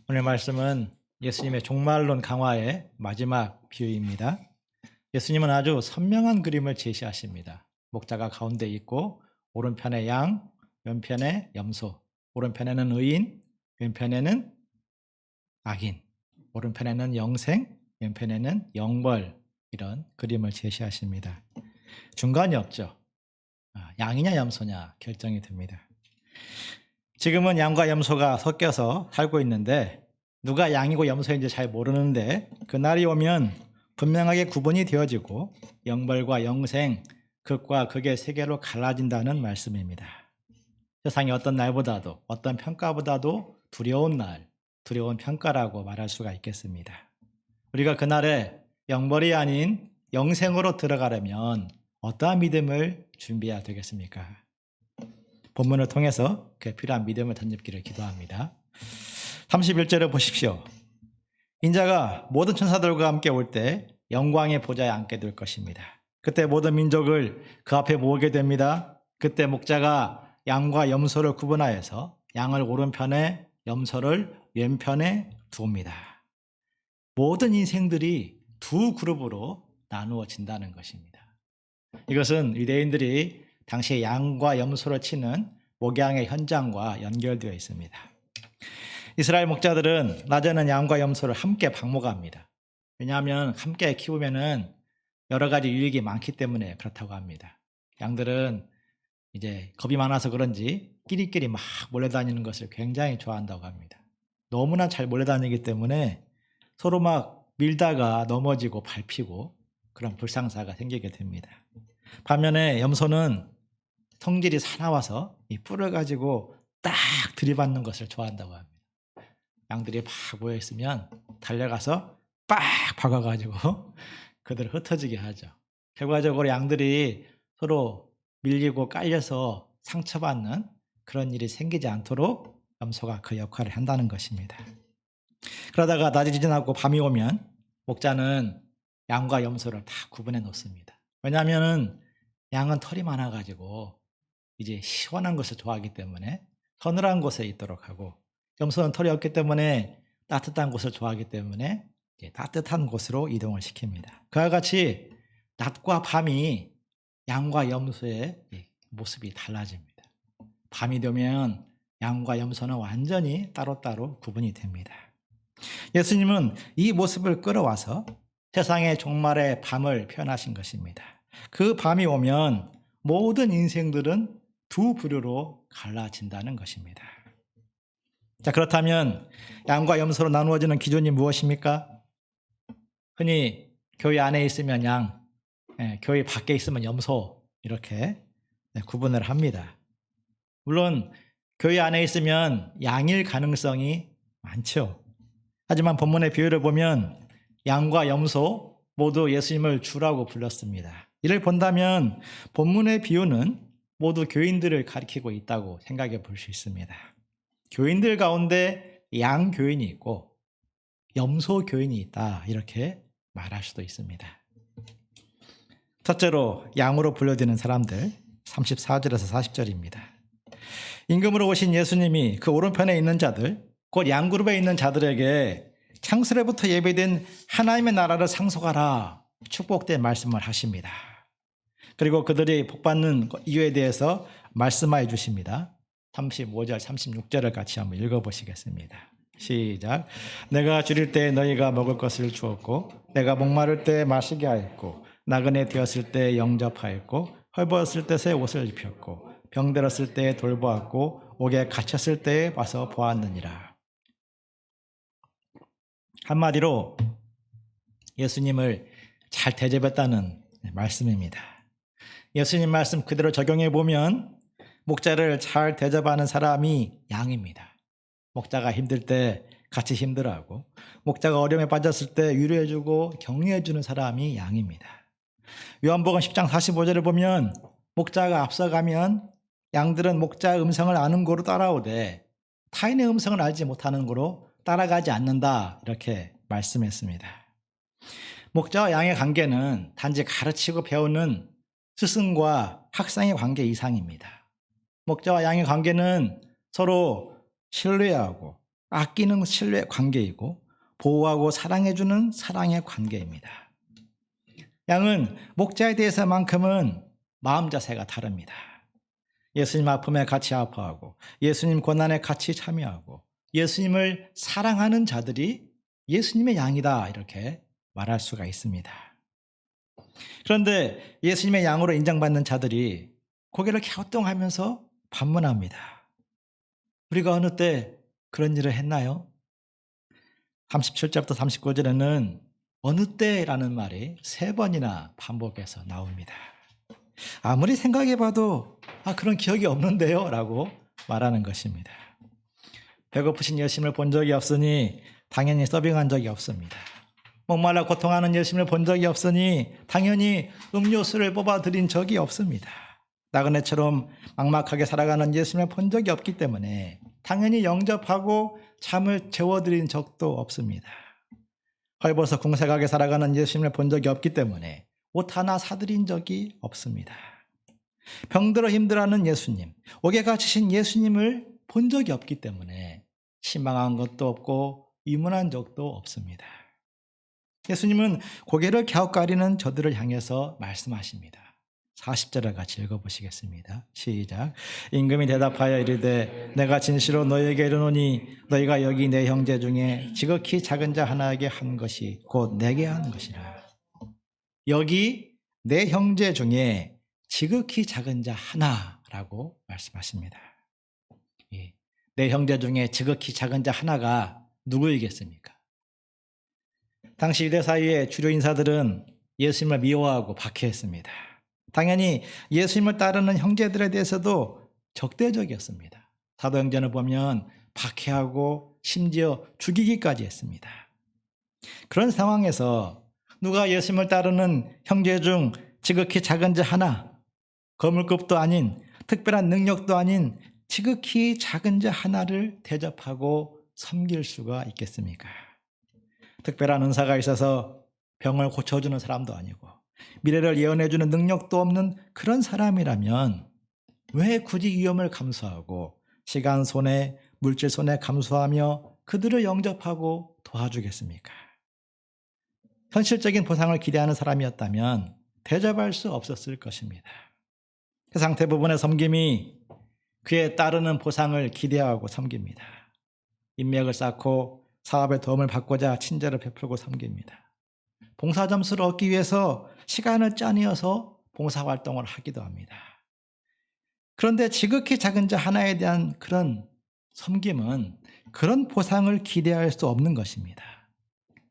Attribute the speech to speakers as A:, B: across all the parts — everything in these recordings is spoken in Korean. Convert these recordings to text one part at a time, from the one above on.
A: 오늘 말씀은 예수님의 종말론 강화의 마지막 비유입니다. 예수님은 아주 선명한 그림을 제시하십니다. 목자가 가운데 있고 오른편에 양, 왼편에 염소, 오른편에는 의인, 왼편에는 악인, 오른편에는 영생, 왼편에는 영벌, 이런 그림을 제시하십니다. 중간이 없죠. 양이냐 염소냐 결정이 됩니다. 지금은 양과 염소가 섞여서 살고 있는데 누가 양이고 염소인지 잘 모르는데 그날이 오면 분명하게 구분이 되어지고 영벌과 영생, 극과 극의 세계로 갈라진다는 말씀입니다. 세상의 어떤 날보다도 어떤 평가보다도 두려운 날, 두려운 평가라고 말할 수가 있겠습니다. 우리가 그날에 영벌이 아닌 영생으로 들어가려면 어떠한 믿음을 준비해야 되겠습니까? 본문을 통해서 그 필요한 믿음을 덧입기를 기도합니다. 31절을 보십시오. 인자가 모든 천사들과 함께 올 때 영광의 보좌에 앉게 될 것입니다. 그때 모든 민족을 그 앞에 모으게 됩니다. 그때 목자가 양과 염소를 구분하여서 양을 오른편에 염소를 왼편에 두옵니다. 모든 인생들이 두 그룹으로 나누어진다는 것입니다. 이것은 유대인들이 당시에 양과 염소를 치는 목양의 현장과 연결되어 있습니다. 이스라엘 목자들은 낮에는 양과 염소를 함께 방목합니다. 왜냐하면 함께 키우면은 여러 가지 유익이 많기 때문에 그렇다고 합니다. 양들은 이제 겁이 많아서 그런지 끼리끼리 막 몰려다니는 것을 굉장히 좋아한다고 합니다. 너무나 잘 몰려다니기 때문에 서로 막 밀다가 넘어지고 밟히고 그런 불상사가 생기게 됩니다. 반면에 염소는 성질이 사나워서 이 뿔을 가지고 딱 들이받는 것을 좋아한다고 합니다. 양들이 막 모여있으면 달려가서 빡 박아가지고 그들을 흩어지게 하죠. 결과적으로 양들이 서로 밀리고 깔려서 상처받는 그런 일이 생기지 않도록 염소가 그 역할을 한다는 것입니다. 그러다가 낮이 지나고 밤이 오면 목자는 양과 염소를 다 구분해 놓습니다. 왜냐하면 양은 털이 많아가지고 이제 시원한 것을 좋아하기 때문에 서늘한 곳에 있도록 하고, 염소는 털이 없기 때문에 따뜻한 곳을 좋아하기 때문에 따뜻한 곳으로 이동을 시킵니다. 그와 같이 낮과 밤이 양과 염소의 모습이 달라집니다. 밤이 되면 양과 염소는 완전히 따로따로 구분이 됩니다. 예수님은 이 모습을 끌어와서 세상의 종말의 밤을 표현하신 것입니다. 그 밤이 오면 모든 인생들은 두 부류로 갈라진다는 것입니다. 자, 그렇다면 양과 염소로 나누어지는 기준이 무엇입니까? 흔히 교회 안에 있으면 양, 교회 밖에 있으면 염소, 이렇게 구분을 합니다. 물론 교회 안에 있으면 양일 가능성이 많죠. 하지만 본문의 비유를 보면 양과 염소 모두 예수님을 주라고 불렀습니다. 이를 본다면 본문의 비유는 모두 교인들을 가리키고 있다고 생각해 볼 수 있습니다. 교인들 가운데 양 교인이 있고 염소 교인이 있다, 이렇게 말할 수도 있습니다. 첫째로 양으로 분류되는 사람들, 34절에서 40절입니다. 임금으로 오신 예수님이 그 오른편에 있는 자들, 곧 양그룹에 있는 자들에게 창세로부터 예배된 하나님의 나라를 상속하라, 축복된 말씀을 하십니다. 그리고 그들이 복받는 이유에 대해서 말씀해 주십니다. 35절, 36절을 같이 한번 읽어보시겠습니다. 시작. 내가 줄일 때 너희가 먹을 것을 주었고, 내가 목마를 때 마시게 하였고, 나그네 되었을 때 영접하였고, 헐벗었을 때 새 옷을 입혔고, 병들었을 때 돌보았고, 옥에 갇혔을 때 와서 보았느니라. 한마디로 예수님을 잘 대접했다는 말씀입니다. 예수님 말씀 그대로 적용해 보면 목자를 잘 대접하는 사람이 양입니다. 목자가 힘들 때 같이 힘들어하고, 목자가 어려움에 빠졌을 때 위로해주고 격려해주는 사람이 양입니다. 요한복음 10장 45절을 보면 목자가 앞서가면 양들은 목자의 음성을 아는 고로 따라오되 타인의 음성을 알지 못하는 고로 따라가지 않는다, 이렇게 말씀했습니다. 목자와 양의 관계는 단지 가르치고 배우는 스승과 학생의 관계 이상입니다. 목자와 양의 관계는 서로 신뢰하고 아끼는 신뢰 관계이고 보호하고 사랑해주는 사랑의 관계입니다. 양은 목자에 대해서만큼은 마음 자세가 다릅니다. 예수님 아픔에 같이 아파하고 예수님 고난에 같이 참여하고 예수님을 사랑하는 자들이 예수님의 양이다 이렇게 말할 수가 있습니다. 그런데 예수님의 양으로 인정받는 자들이 고개를 갸우뚱하면서 반문합니다. 우리가 어느 때 그런 일을 했나요? 37절부터 39절에는 어느 때라는 말이 3번이나 반복해서 나옵니다. 아무리 생각해봐도 그런 기억이 없는데요 라고 말하는 것입니다. 배고프신 예수님을 본 적이 없으니 당연히 서빙한 적이 없습니다. 목말라 고통하는 예수님을 본 적이 없으니 당연히 음료수를 뽑아드린 적이 없습니다. 나그네처럼 막막하게 살아가는 예수님을 본 적이 없기 때문에 당연히 영접하고 잠을 재워드린 적도 없습니다. 헐벗어 궁색하게 살아가는 예수님을 본 적이 없기 때문에 옷 하나 사드린 적이 없습니다. 병들어 힘들어하는 예수님, 옥에 갇히신 예수님을 본 적이 없기 때문에 실망한 것도 없고 의문한 적도 없습니다. 예수님은 고개를 갸웃가리는 저들을 향해서 말씀하십니다. 40절을 같이 읽어보시겠습니다. 시작. 임금이 대답하여 이르되 내가 진실로 너희에게 이르노니 너희가 여기 내 형제 중에 지극히 작은 자 하나에게 한 것이 곧 내게 한 것이라. 여기 내 형제 중에 지극히 작은 자 하나라고 말씀하십니다. 내 형제 중에 지극히 작은 자 하나가 누구이겠습니까? 당시 유대 사회의 주류 인사들은 예수님을 미워하고 박해했습니다. 당연히 예수님을 따르는 형제들에 대해서도 적대적이었습니다. 사도행전을 보면 박해하고 심지어 죽이기까지 했습니다. 그런 상황에서 누가 예수님을 따르는 형제 중 지극히 작은 자 하나, 거물급도 아닌 특별한 능력도 아닌 지극히 작은 자 하나를 대접하고 섬길 수가 있겠습니까? 특별한 은사가 있어서 병을 고쳐주는 사람도 아니고 미래를 예언해주는 능력도 없는 그런 사람이라면 왜 굳이 위험을 감수하고 시간 손해, 물질 손해 감수하며 그들을 영접하고 도와주겠습니까? 현실적인 보상을 기대하는 사람이었다면 대접할 수 없었을 것입니다. 세상 대부분의 섬김이 그에 따르는 보상을 기대하고 섬깁니다. 인맥을 쌓고 사업에 도움을 받고자 친절을 베풀고 섬깁니다. 봉사 점수를 얻기 위해서 시간을 짜내어서 봉사활동을 하기도 합니다. 그런데 지극히 작은 자 하나에 대한 그런 섬김은 그런 보상을 기대할 수 없는 것입니다.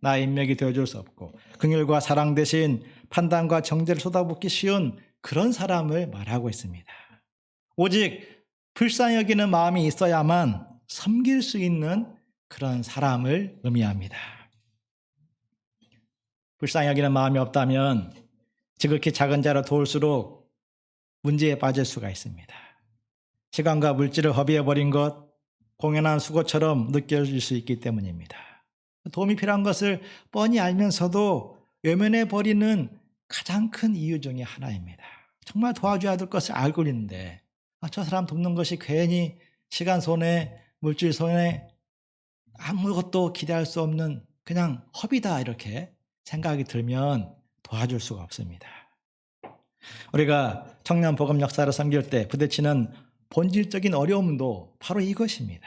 A: 나의 인맥이 되어줄 수 없고 긍휼과 사랑 대신 판단과 정죄를 쏟아붓기 쉬운 그런 사람을 말하고 있습니다. 오직 불쌍히 여기는 마음이 있어야만 섬길 수 있는 그런 사람을 의미합니다. 불쌍히 여기는 마음이 없다면 지극히 작은 자를 도울수록 문제에 빠질 수가 있습니다. 시간과 물질을 허비해버린 것, 공연한 수고처럼 느껴질 수 있기 때문입니다. 도움이 필요한 것을 뻔히 알면서도 외면해버리는 가장 큰 이유 중에 하나입니다. 정말 도와줘야 될 것을 알고 있는데 저 사람 돕는 것이 괜히 시간 손해, 물질 손해, 아무것도 기대할 수 없는 그냥 허비다 이렇게 생각이 들면 도와줄 수가 없습니다. 우리가 청년 복음 역사를 섬길 때 부딪히는 본질적인 어려움도 바로 이것입니다.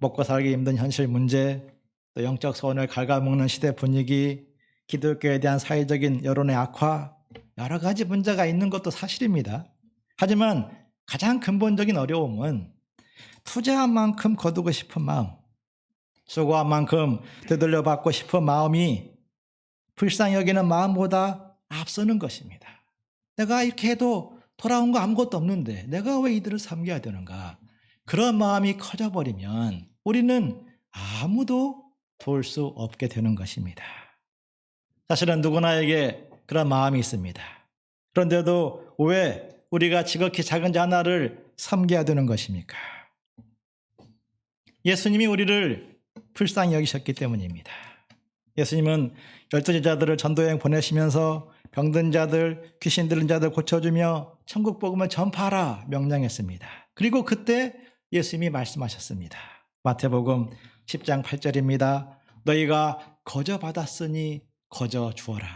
A: 먹고 살기 힘든 현실 문제, 또 영적 소원을 갉아먹는 시대 분위기, 기독교에 대한 사회적인 여론의 악화, 여러 가지 문제가 있는 것도 사실입니다. 하지만 가장 근본적인 어려움은 투자한 만큼 거두고 싶은 마음, 수고한 만큼 되돌려 받고 싶은 마음이 불쌍히 여기는 마음보다 앞서는 것입니다. 내가 이렇게 해도 돌아온 거 아무것도 없는데 내가 왜 이들을 섬겨야 되는가? 그런 마음이 커져버리면 우리는 아무도 도울 수 없게 되는 것입니다. 사실은 누구나에게 그런 마음이 있습니다. 그런데도 왜 우리가 지극히 작은 자 하나를 섬겨야 되는 것입니까? 예수님이 우리를 불쌍히 여기셨기 때문입니다. 예수님은 12제자들을 전도여행 보내시면서 병든 자들, 귀신 들린 자들 고쳐주며 천국 복음을 전파하라 명령했습니다. 그리고 그때 예수님이 말씀하셨습니다. 마태복음 10장 8절입니다. 너희가 거저 받았으니 거저 주어라.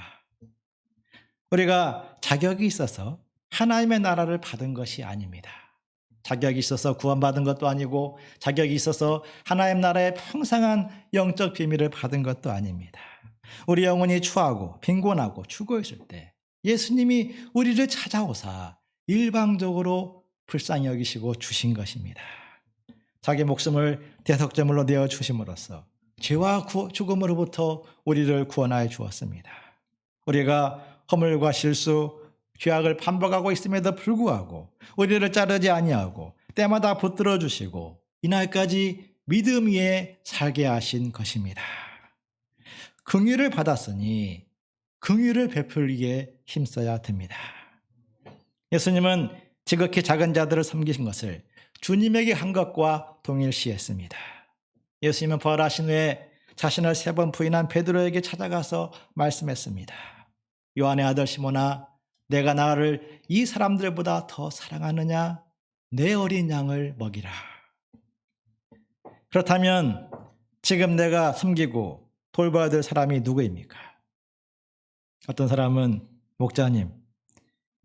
A: 우리가 자격이 있어서 하나님의 나라를 받은 것이 아닙니다. 자격이 있어서 구원받은 것도 아니고 자격이 있어서 하나님 나라의 평생한 영적 비밀을 받은 것도 아닙니다. 우리 영혼이 추하고 빈곤하고 죽어 있을 때 예수님이 우리를 찾아오사 일방적으로 불쌍히 여기시고 주신 것입니다. 자기 목숨을 대속제물로 내어 주심으로써 죄와 죽음으로부터 우리를 구원하여 주었습니다. 우리가 허물과 실수, 죄악을 반복하고 있음에도 불구하고 우리를 자르지 아니하고 때마다 붙들어 주시고 이날까지 믿음 위에 살게 하신 것입니다. 긍휼을 받았으니 긍휼을 베풀기에 힘써야 됩니다. 예수님은 지극히 작은 자들을 섬기신 것을 주님에게 한 것과 동일시했습니다. 예수님은 부활하신 후에 자신을 3번 부인한 베드로에게 찾아가서 말씀했습니다. 요한의 아들 시몬아, 내가 나를 이 사람들보다 더 사랑하느냐? 내 어린 양을 먹이라. 그렇다면 지금 내가 섬기고 돌봐야 될 사람이 누구입니까? 어떤 사람은 목자님,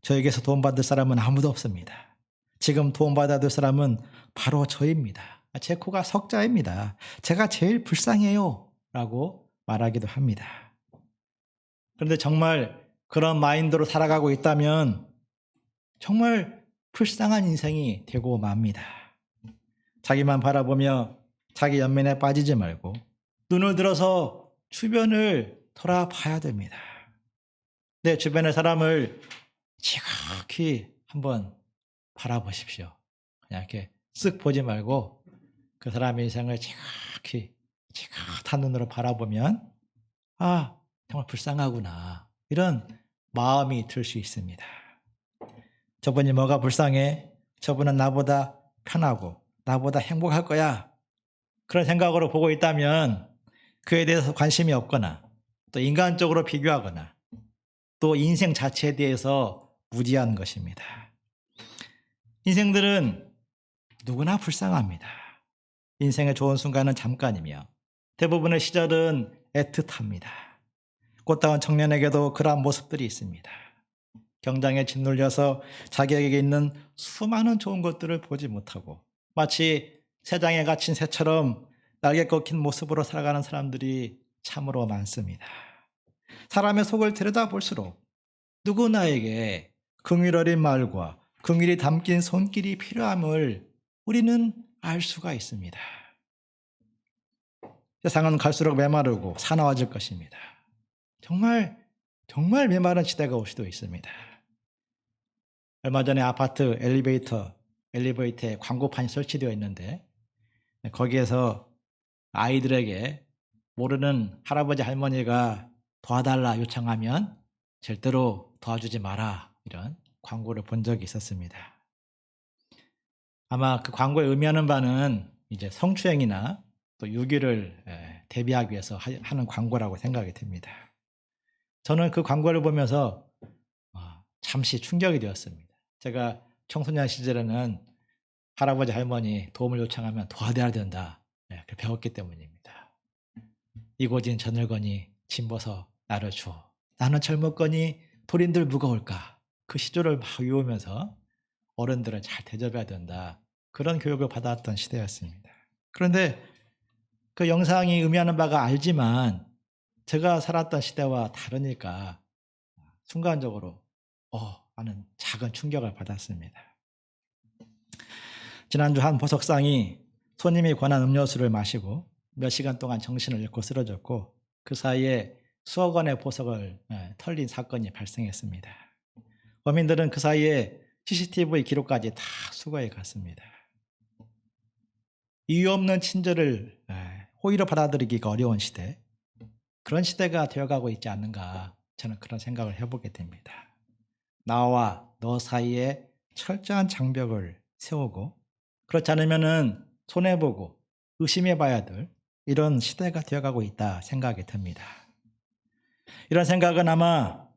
A: 저에게서 도움받을 사람은 아무도 없습니다. 지금 도움받아야 될 사람은 바로 저입니다. 제 코가 석자입니다. 제가 제일 불쌍해요 라고 말하기도 합니다. 그런데 정말 그런 마인드로 살아가고 있다면 정말 불쌍한 인생이 되고 맙니다. 자기만 바라보며 자기 연민에 빠지지 말고 눈을 들어서 주변을 돌아봐야 됩니다. 내 주변의 사람을 지극히 한번 바라보십시오. 그냥 이렇게 쓱 보지 말고 그 사람의 인생을 지긋한 눈으로 바라보면 아, 정말 불쌍하구나 이런 마음이 들 수 있습니다. 저분이 뭐가 불쌍해? 저분은 나보다 편하고 나보다 행복할 거야. 그런 생각으로 보고 있다면 그에 대해서 관심이 없거나 또 인간적으로 비교하거나 또 인생 자체에 대해서 무지한 것입니다. 인생들은 누구나 불쌍합니다. 인생의 좋은 순간은 잠깐이며 대부분의 시절은 애틋합니다. 꽃다운 청년에게도 그러한 모습들이 있습니다. 경장에 짓눌려서 자기에게 있는 수많은 좋은 것들을 보지 못하고 마치 새장에 갇힌 새처럼 날개 꺾인 모습으로 살아가는 사람들이 참으로 많습니다. 사람의 속을 들여다볼수록 누구나에게 긍휼 어린 말과 긍휼이 담긴 손길이 필요함을 우리는 알 수가 있습니다. 세상은 갈수록 메마르고 사나워질 것입니다. 정말 메마른 시대가 올 수도 있습니다. 얼마 전에 아파트 엘리베이터에 광고판이 설치되어 있는데 거기에서 아이들에게 모르는 할아버지 할머니가 도와달라 요청하면 절대로 도와주지 마라 이런 광고를 본 적이 있었습니다. 아마 그 광고에 의미하는 바는 이제 성추행이나 또 유기를 대비하기 위해서 하는 광고라고 생각이 됩니다. 저는 그 광고를 보면서 잠시 충격이 되었습니다. 제가 청소년 시절에는 할아버지 할머니 도움을 요청하면 도와드려야 된다 배웠기 때문입니다. 이곳인 저늙거니 짐 벗어 나를 주어 나는 젊었거니 돌인들 무거울까 그 시조를 막 외우면서 어른들은 잘 대접해야 된다 그런 교육을 받았던 시대였습니다. 그런데 그 영상이 의미하는 바가 알지만 제가 살았던 시대와 다르니까 순간적으로 하는 작은 충격을 받았습니다. 지난주 한 보석상이 손님이 권한 음료수를 마시고 몇 시간 동안 정신을 잃고 쓰러졌고 그 사이에 수억 원의 보석을 털린 사건이 발생했습니다. 범인들은 그 사이에 CCTV 기록까지 다 수거해 갔습니다. 이유 없는 친절을 호의로 받아들이기가 어려운 시대, 그런 시대가 되어가고 있지 않는가 저는 그런 생각을 해보게 됩니다. 나와 너 사이에 철저한 장벽을 세우고 그렇지 않으면 손해보고 의심해봐야 될 이런 시대가 되어가고 있다 생각이 듭니다. 이런 생각은 아마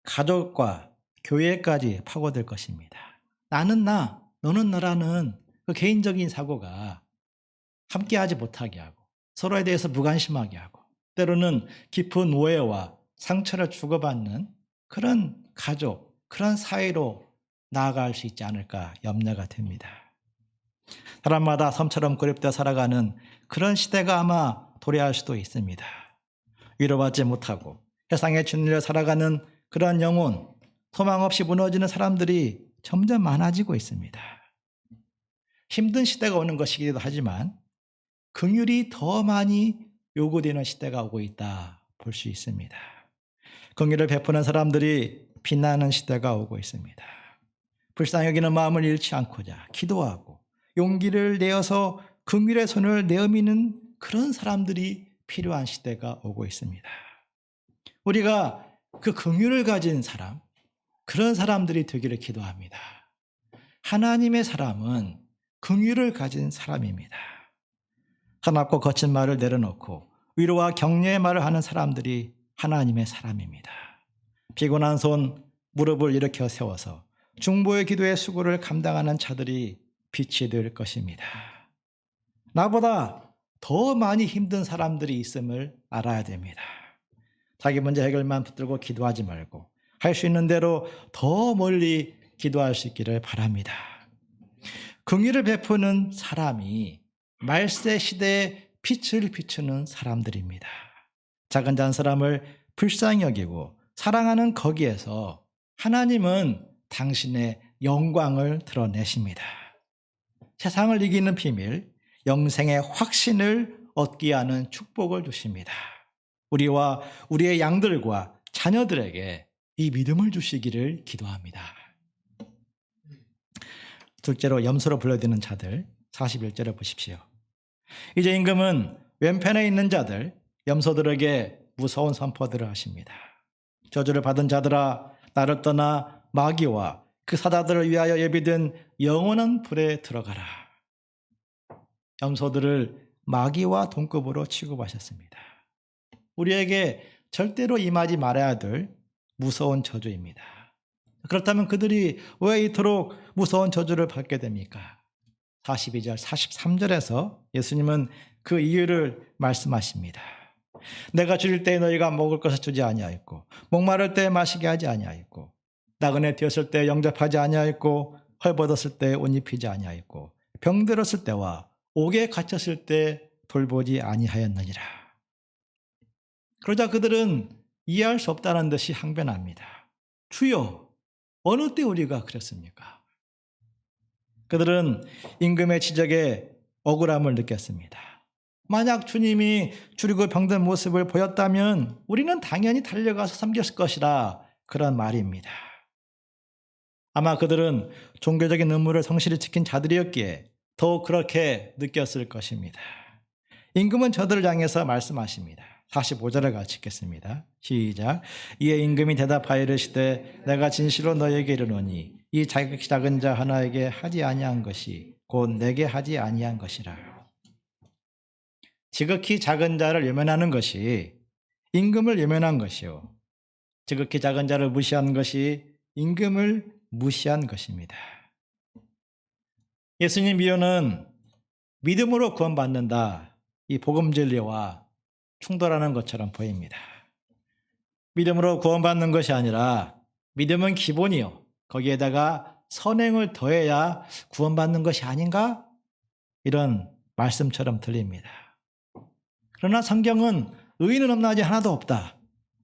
A: 가족과 교회까지 파고들 것입니다. 나는 나, 너는 너라는 그 개인적인 사고가 함께하지 못하게 하고 서로에 대해서 무관심하게 하고 때로는 깊은 오해와 상처를 주고받는 그런 가족, 그런 사회로 나아갈 수 있지 않을까 염려가 됩니다. 사람마다 섬처럼 고립되어 살아가는 그런 시대가 아마 도래할 수도 있습니다. 위로받지 못하고 세상에 짓눌려 살아가는 그런 영혼, 소망 없이 무너지는 사람들이 점점 많아지고 있습니다. 힘든 시대가 오는 것이기도 하지만 긍휼이 더 많이 요구되는 시대가 오고 있다 볼 수 있습니다. 긍휼을 베푸는 사람들이 빛나는 시대가 오고 있습니다. 불쌍히 여기는 마음을 잃지 않고자 기도하고 용기를 내어서 긍휼의 손을 내어미는 그런 사람들이 필요한 시대가 오고 있습니다. 우리가 그 긍휼을 가진 사람, 그런 사람들이 되기를 기도합니다. 하나님의 사람은 긍휼을 가진 사람입니다. 사납고 거친 말을 내려놓고 위로와 격려의 말을 하는 사람들이 하나님의 사람입니다. 피곤한 손, 무릎을 일으켜 세워서 중보의 기도의 수고를 감당하는 자들이 빛이 될 것입니다. 나보다 더 많이 힘든 사람들이 있음을 알아야 됩니다. 자기 문제 해결만 붙들고 기도하지 말고 할 수 있는 대로 더 멀리 기도할 수 있기를 바랍니다. 긍휼을 베푸는 사람이 말세 시대에 빛을 비추는 사람들입니다. 작은 잔 사람을 불쌍히 여기고 사랑하는 거기에서 하나님은 당신의 영광을 드러내십니다. 세상을 이기는 비밀, 영생의 확신을 얻게 하는 축복을 주십니다. 우리와 우리의 양들과 자녀들에게 이 믿음을 주시기를 기도합니다. 둘째로 염소로 불러드는 자들 41절을 보십시오. 이제 임금은 왼편에 있는 자들 염소들에게 무서운 선포들을 하십니다. 저주를 받은 자들아 나를 떠나 마귀와 그 사자들을 위하여 예비된 영원한 불에 들어가라. 염소들을 마귀와 동급으로 취급하셨습니다. 우리에게 절대로 임하지 말아야 될 무서운 저주입니다. 그렇다면 그들이 왜 이토록 무서운 저주를 받게 됩니까? 42절, 43절에서 예수님은 그 이유를 말씀하십니다. 내가 줄일 때 너희가 먹을 것을 주지 아니하였고 목마를 때 마시게 하지 아니하였고 나그네 되었을 때 영접하지 아니하였고 헐벗었을 때 옷 입히지 아니하였고 병들었을 때와 옥에 갇혔을 때 돌보지 아니하였느니라. 그러자 그들은 이해할 수 없다는 듯이 항변합니다. 주여, 어느 때 우리가 그랬습니까? 그들은 임금의 지적에 억울함을 느꼈습니다. 만약 주님이 줄이고 병든 모습을 보였다면 우리는 당연히 달려가서 섬겼을 것이라 그런 말입니다. 아마 그들은 종교적인 의무를 성실히 지킨 자들이었기에 더욱 그렇게 느꼈을 것입니다. 임금은 저들을 향해서 말씀하십니다. 45절을 같이 읽겠습니다. 시작. 이에 임금이 대답하여 이르시되 내가 진실로 너에게 이르노니 이 작은 자 하나에게 하지 아니한 것이 곧 내게 하지 아니한 것이라. 지극히 작은 자를 외면하는 것이 임금을 외면한 것이요 지극히 작은 자를 무시한 것이 임금을 무시한 것입니다. 예수님 비유는 믿음으로 구원받는다, 이 복음 진리와 충돌하는 것처럼 보입니다. 믿음으로 구원받는 것이 아니라 믿음은 기본이요 거기에다가 선행을 더해야 구원받는 것이 아닌가? 이런 말씀처럼 들립니다. 그러나 성경은 의인은 없나지 하나도 없다.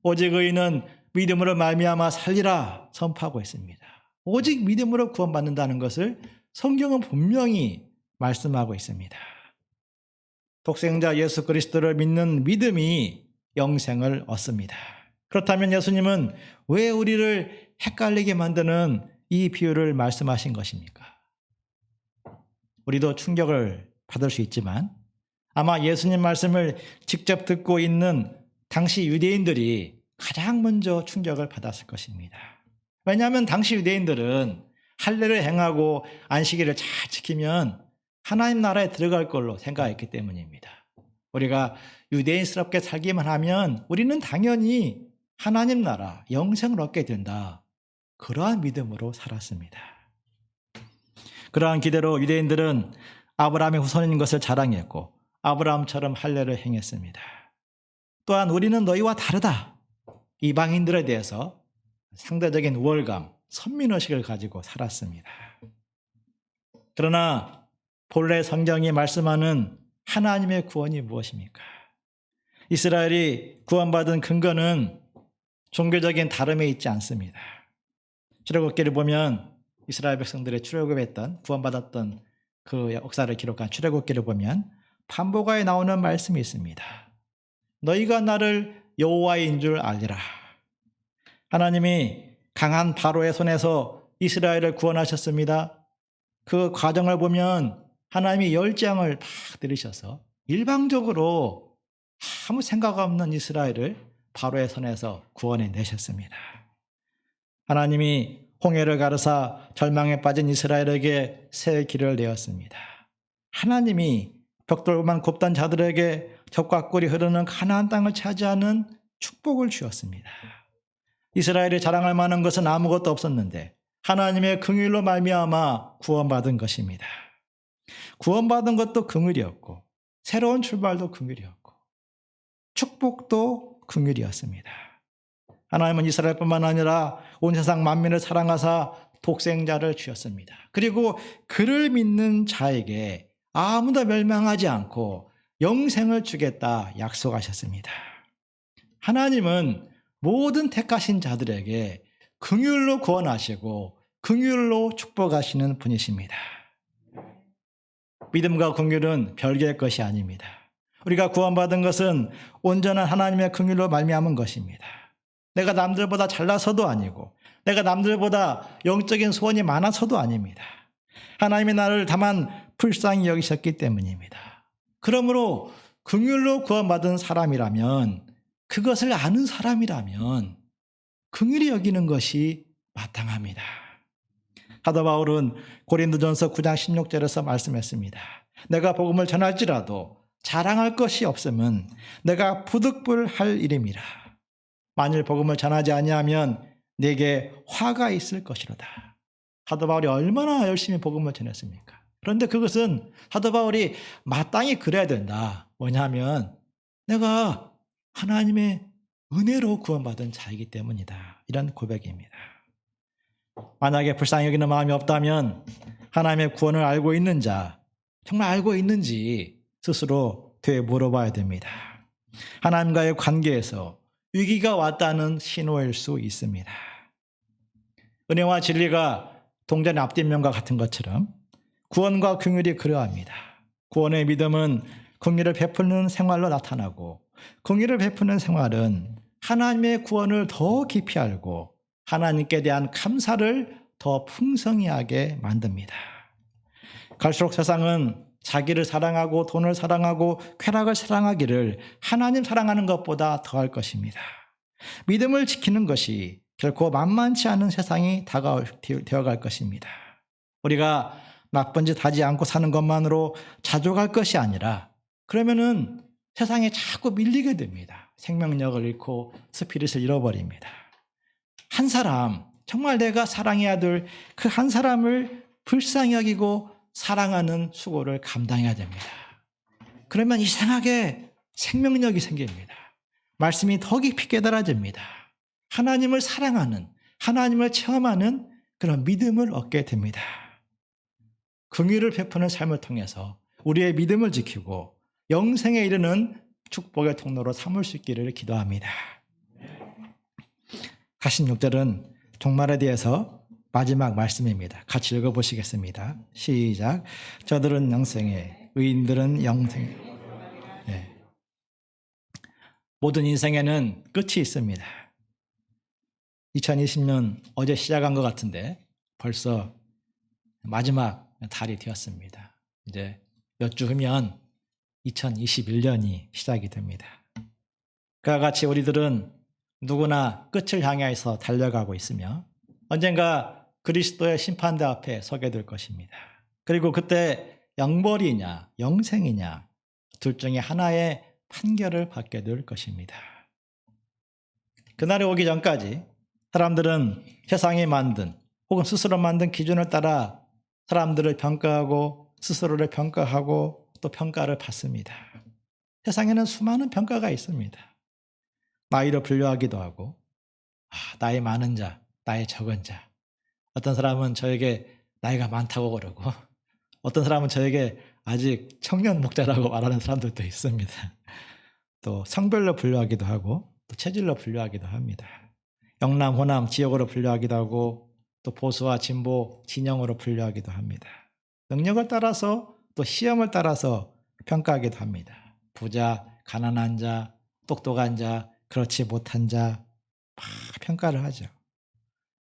A: 오직 의인은 믿음으로 말미암아 살리라 선포하고 있습니다. 오직 믿음으로 구원받는다는 것을 성경은 분명히 말씀하고 있습니다. 독생자 예수 그리스도를 믿는 믿음이 영생을 얻습니다. 그렇다면 예수님은 왜 우리를 헷갈리게 만드는 이 비유를 말씀하신 것입니까? 우리도 충격을 받을 수 있지만 아마 예수님 말씀을 직접 듣고 있는 당시 유대인들이 가장 먼저 충격을 받았을 것입니다. 왜냐하면 당시 유대인들은 할례를 행하고 안식일을 잘 지키면 하나님 나라에 들어갈 걸로 생각했기 때문입니다. 우리가 유대인스럽게 살기만 하면 우리는 당연히 하나님 나라, 영생을 얻게 된다. 그러한 믿음으로 살았습니다. 그러한 기대로 유대인들은 아브라함의 후손인 것을 자랑했고 아브라함처럼 할례를 행했습니다. 또한 우리는 너희와 다르다. 이방인들에 대해서 상대적인 우월감, 선민의식을 가지고 살았습니다. 그러나 본래 성경이 말씀하는 하나님의 구원이 무엇입니까? 이스라엘이 구원받은 근거는 종교적인 다름에 있지 않습니다. 출애굽기를 보면 이스라엘 백성들의 출애굽했던 구원받았던 그 역사를 기록한 출애굽기를 보면 반복하게 나오는 말씀이 있습니다. 너희가 나를 여호와인 줄 알리라. 하나님이 강한 바로의 손에서 이스라엘을 구원하셨습니다. 그 과정을 보면 하나님이 열장을 막 들이셔서 일방적으로 아무 생각 없는 이스라엘을 바로의 손에서 구원해 내셨습니다. 하나님이 홍해를 가르사 절망에 빠진 이스라엘에게 새 길을 내었습니다. 하나님이 벽돌만 굽던 자들에게 젖과 꿀이 흐르는 가나안 땅을 차지하는 축복을 주었습니다. 이스라엘이 자랑할 만한 것은 아무것도 없었는데 하나님의 긍휼로 말미암아 구원받은 것입니다. 구원받은 것도 긍휼이었고 새로운 출발도 긍휼이었고 축복도 긍휼이었습니다. 하나님은 이스라엘뿐만 아니라 온 세상 만민을 사랑하사 독생자를 주셨습니다. 그리고 그를 믿는 자에게 아무도 멸망하지 않고 영생을 주겠다 약속하셨습니다. 하나님은 모든 택하신 자들에게 긍휼로 구원하시고 긍휼로 축복하시는 분이십니다. 믿음과 긍휼은 별개의 것이 아닙니다. 우리가 구원받은 것은 온전한 하나님의 긍휼로 말미암은 것입니다. 내가 남들보다 잘나서도 아니고 내가 남들보다 영적인 소원이 많아서도 아닙니다. 하나님이 나를 다만 불쌍히 여기셨기 때문입니다. 그러므로 긍휼로 구원받은 사람이라면 그것을 아는 사람이라면 긍휼히 여기는 것이 마땅합니다. 사도 바울은 고린도전서 9장 16절에서 말씀했습니다. 내가 복음을 전할지라도 자랑할 것이 없음은 내가 부득불할 일임이라. 만일 복음을 전하지 아니하면 내게 화가 있을 것이로다. 사도 바울이 얼마나 열심히 복음을 전했습니까? 그런데 그것은 사도 바울이 마땅히 그래야 된다. 뭐냐면 내가 하나님의 은혜로 구원받은 자이기 때문이다. 이런 고백입니다. 만약에 불쌍히 여기는 마음이 없다면 하나님의 구원을 알고 있는 자, 정말 알고 있는지 스스로 되물어봐야 됩니다. 하나님과의 관계에서 위기가 왔다는 신호일 수 있습니다. 은혜와 진리가 동전의 앞뒷면과 같은 것처럼 구원과 긍휼이 그러합니다. 구원의 믿음은 긍휼을 베푸는 생활로 나타나고 긍휼을 베푸는 생활은 하나님의 구원을 더 깊이 알고 하나님께 대한 감사를 더 풍성히 하게 만듭니다. 갈수록 세상은 자기를 사랑하고 돈을 사랑하고 쾌락을 사랑하기를 하나님 사랑하는 것보다 더할 것입니다. 믿음을 지키는 것이 결코 만만치 않은 세상이 되어갈 것입니다. 우리가 나쁜 짓 하지 않고 사는 것만으로 자족할 것이 아니라 그러면은 세상에 자꾸 밀리게 됩니다. 생명력을 잃고 스피릿을 잃어버립니다. 한 사람, 정말 내가 사랑해야 될 그 한 사람을 불쌍히 여기고 사랑하는 수고를 감당해야 됩니다. 그러면 이상하게 생명력이 생깁니다. 말씀이 더 깊이 깨달아집니다. 하나님을 사랑하는, 하나님을 체험하는 그런 믿음을 얻게 됩니다. 긍휼을 베푸는 삶을 통해서 우리의 믿음을 지키고 영생에 이르는 축복의 통로로 삼을 수 있기를 기도합니다. 46절은 종말에 대해서 마지막 말씀입니다. 같이 읽어보시겠습니다. 시작. 저들은 영생에, 의인들은 영생에. 네. 모든 인생에는 끝이 있습니다. 2020년 어제 시작한 것 같은데 벌써 마지막 달이 되었습니다. 이제 몇 주 후면 2021년이 시작이 됩니다. 그와 같이 우리들은 누구나 끝을 향해서 달려가고 있으며 언젠가 그리스도의 심판대 앞에 서게 될 것입니다. 그리고 그때 영벌이냐 영생이냐 둘 중에 하나의 판결을 받게 될 것입니다. 그날이 오기 전까지 사람들은 세상이 만든 혹은 스스로 만든 기준을 따라 사람들을 평가하고 스스로를 평가하고 또 평가를 받습니다. 세상에는 수많은 평가가 있습니다. 나이로 분류하기도 하고, 나이 많은 자, 나이 적은 자. 어떤 사람은 저에게 나이가 많다고 그러고, 어떤 사람은 저에게 아직 청년 목자라고 말하는 사람들도 있습니다. 또 성별로 분류하기도 하고, 또 체질로 분류하기도 합니다. 영남, 호남, 지역으로 분류하기도 하고, 또 보수와 진보, 진영으로 분류하기도 합니다. 능력을 따라서 또 시험을 따라서 평가하기도 합니다. 부자, 가난한 자, 똑똑한 자, 그렇지 못한 자, 막 평가를 하죠.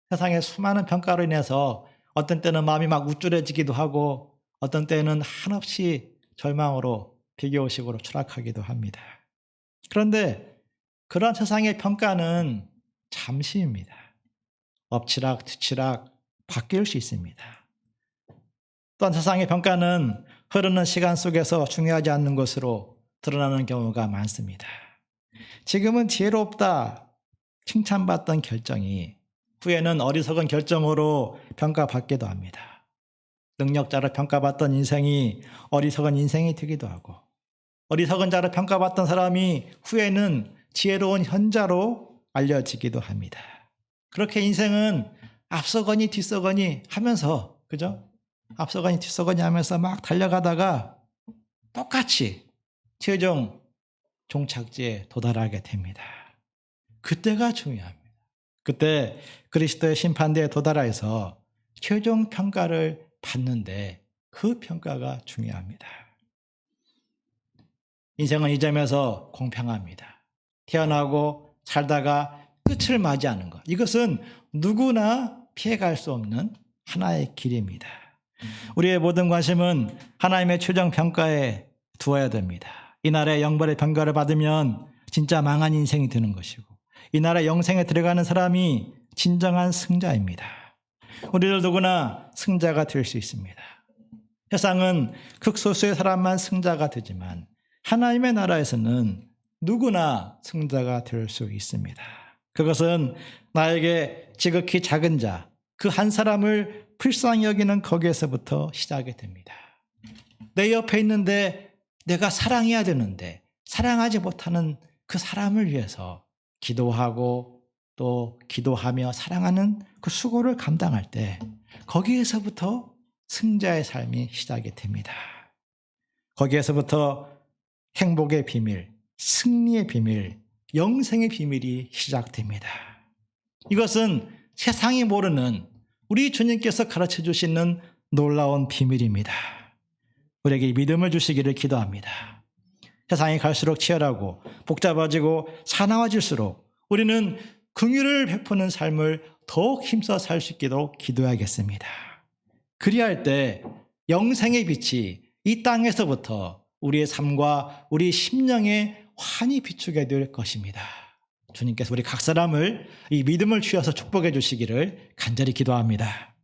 A: 세상의 수많은 평가로 인해서 어떤 때는 마음이 막 우쭐해지기도 하고 어떤 때는 한없이 절망으로 비교의식으로 추락하기도 합니다. 그런데 그런 세상의 평가는 잠시입니다. 엎치락 뒤치락 바뀔 수 있습니다. 또한 세상의 평가는 흐르는 시간 속에서 중요하지 않는 것으로 드러나는 경우가 많습니다. 지금은 지혜롭다 칭찬받던 결정이 후에는 어리석은 결정으로 평가받기도 합니다. 능력자로 평가받던 인생이 어리석은 인생이 되기도 하고 어리석은 자로 평가받던 사람이 후에는 지혜로운 현자로 알려지기도 합니다. 그렇게 인생은 앞서거니 뒤서거니 하면서 그죠? 앞서거니 뒤서거니 하면서 막 달려가다가 똑같이 최종 종착지에 도달하게 됩니다. 그때가 중요합니다. 그때 그리스도의 심판대에 도달해서 최종 평가를 받는데 그 평가가 중요합니다. 인생은 이 점에서 공평합니다. 태어나고 살다가 끝을 맞이하는 것. 이것은 누구나 피해갈 수 없는 하나의 길입니다. 우리의 모든 관심은 하나님의 최종 평가에 두어야 됩니다. 이날의 영벌의 평가를 받으면 진짜 망한 인생이 되는 것이고 이 나라 영생에 들어가는 사람이 진정한 승자입니다. 우리들 누구나 승자가 될 수 있습니다. 세상은 극소수의 사람만 승자가 되지만 하나님의 나라에서는 누구나 승자가 될 수 있습니다. 그것은 나에게 지극히 작은 자, 그 한 사람을 불쌍히 여기는 거기에서부터 시작이 됩니다. 내 옆에 있는데 내가 사랑해야 되는데 사랑하지 못하는 그 사람을 위해서 기도하고 또 기도하며 사랑하는 그 수고를 감당할 때 거기에서부터 승자의 삶이 시작이 됩니다. 거기에서부터 행복의 비밀, 승리의 비밀, 영생의 비밀이 시작됩니다. 이것은 세상이 모르는 우리 주님께서 가르쳐 주시는 놀라운 비밀입니다. 우리에게 믿음을 주시기를 기도합니다. 세상이 갈수록 치열하고 복잡해지고 사나워질수록 우리는 긍휼을 베푸는 삶을 더욱 힘써 살 수 있도록 기도하겠습니다. 그리할 때 영생의 빛이 이 땅에서부터 우리의 삶과 우리 심령에 환히 비추게 될 것입니다. 주님께서 우리 각 사람을 이 믿음을 주셔서 축복해 주시기를 간절히 기도합니다.